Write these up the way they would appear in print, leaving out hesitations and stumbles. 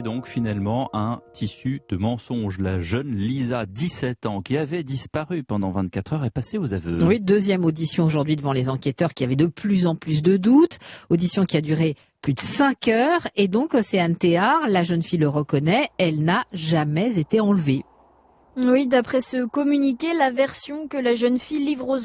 Donc finalement un tissu de mensonges. La jeune Lisa, 17 ans, qui avait disparu pendant 24 heures, est passée aux aveux. Oui, deuxième audition aujourd'hui devant les enquêteurs qui avaient de plus en plus de doutes. Audition qui a duré plus de 5 heures. Et donc Océane Théard, la jeune fille le reconnaît, elle n'a jamais été enlevée. Oui, d'après ce communiqué, la version que la jeune fille livre aux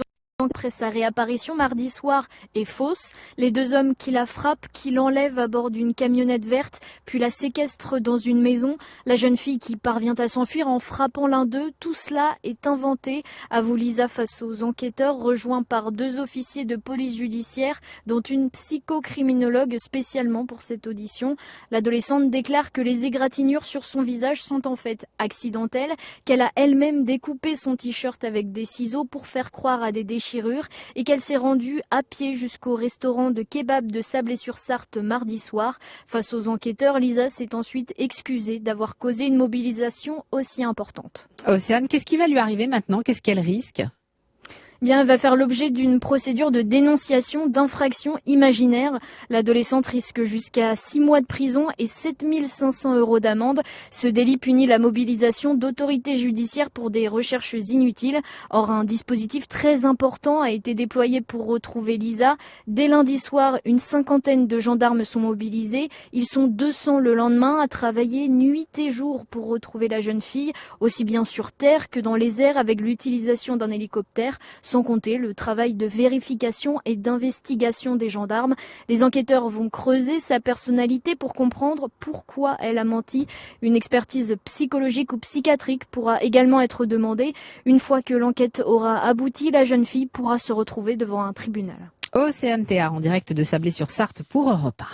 après sa réapparition mardi soir est fausse. Les deux hommes qui la frappent, qui l'enlèvent à bord d'une camionnette verte, puis la séquestrent dans une maison. La jeune fille qui parvient à s'enfuir en frappant l'un d'eux. Tout cela est inventé, avoue Lisa face aux enquêteurs, rejoint par deux officiers de police judiciaire, dont une psychocriminologue spécialement pour cette audition. L'adolescente déclare que les égratignures sur son visage sont en fait accidentelles, qu'elle a elle-même découpé son t-shirt avec des ciseaux pour faire croire à des déchirures et qu'elle s'est rendue à pied jusqu'au restaurant de kebab de Sablé-sur-Sarthe mardi soir. Face aux enquêteurs, Lisa s'est ensuite excusée d'avoir causé une mobilisation aussi importante. Océane, qu'est-ce qui va lui arriver maintenant? Qu'est-ce qu'elle risque? Bien, elle va faire l'objet d'une procédure de dénonciation d'infraction imaginaire. L'adolescente risque jusqu'à 6 mois de prison et 7 500 € d'amende. Ce délit punit la mobilisation d'autorités judiciaires pour des recherches inutiles. Or, un dispositif très important a été déployé pour retrouver Lisa. Dès lundi soir, une cinquantaine de gendarmes sont mobilisés. Ils sont 200 le lendemain à travailler nuit et jour pour retrouver la jeune fille, aussi bien sur terre que dans les airs avec l'utilisation d'un hélicoptère. Sans compter le travail de vérification et d'investigation des gendarmes. Les enquêteurs vont creuser sa personnalité pour comprendre pourquoi elle a menti. Une expertise psychologique ou psychiatrique pourra également être demandée. Une fois que l'enquête aura abouti, la jeune fille pourra se retrouver devant un tribunal. Océane Théard en direct de Sablé-sur-Sarthe pour Europe 1.